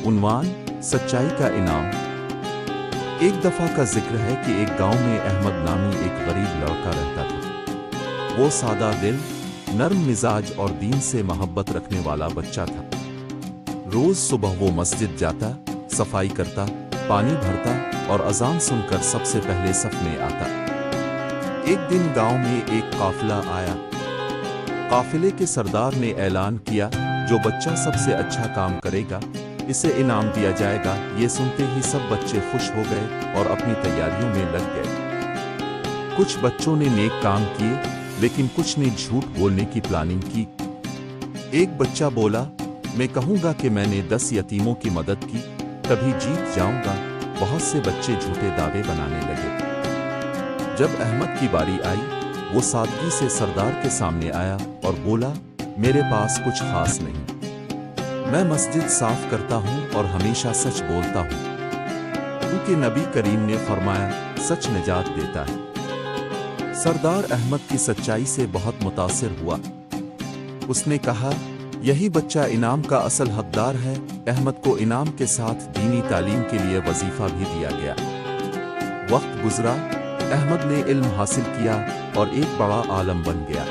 عنوان سچائی کا انعام۔ ایک دفعہ کا ذکر ہے کہ ایک گاؤں میں احمد نامی ایک غریب لڑکا رہتا تھا۔ وہ سادہ دل، نرم مزاج اور دین سے محبت رکھنے والا بچہ تھا۔ روز صبح وہ مسجد جاتا، صفائی کرتا، پانی بھرتا اور اذان سن کر سب سے پہلے صف میں آتا۔ ایک دن گاؤں میں ایک قافلہ آیا۔ قافلے کے سردار نے اعلان کیا، جو بچہ سب سے اچھا کام کرے گا اسے انعام دیا جائے گا۔ یہ سنتے ہی سب بچے خوش ہو گئے اور اپنی تیاریوں میں لگ گئے۔ کچھ بچوں نے نیک کام کیے، لیکن کچھ نے جھوٹ بولنے کی پلاننگ کی۔ ایک بچہ بولا، میں کہوں گا کہ میں نے 10 یتیموں کی مدد کی، کبھی جیت جاؤں گا۔ بہت سے بچے جھوٹے دعوے بنانے لگے۔ جب احمد کی باری آئی، وہ سادگی سے سردار کے سامنے آیا اور بولا، میرے پاس کچھ خاص نہیں، میں مسجد صاف کرتا ہوں اور ہمیشہ سچ بولتا ہوں، کیونکہ نبی کریم نے فرمایا سچ نجات دیتا ہے۔ سردار احمد کی سچائی سے بہت متاثر ہوا۔ اس نے کہا، یہی بچہ انعام کا اصل حقدار ہے۔ احمد کو انعام کے ساتھ دینی تعلیم کے لیے وظیفہ بھی دیا گیا۔ وقت گزرا، احمد نے علم حاصل کیا اور ایک بڑا عالم بن گیا۔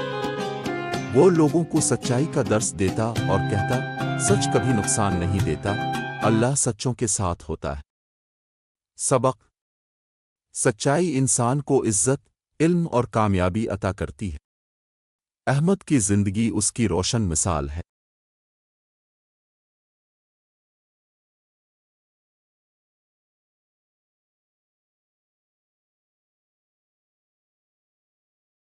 وہ لوگوں کو سچائی کا درس دیتا اور کہتا، سچ کبھی نقصان نہیں دیتا، اللہ سچوں کے ساتھ ہوتا ہے۔ سبق: سچائی انسان کو عزت، علم اور کامیابی عطا کرتی ہے۔ احمد کی زندگی اس کی روشن مثال ہے۔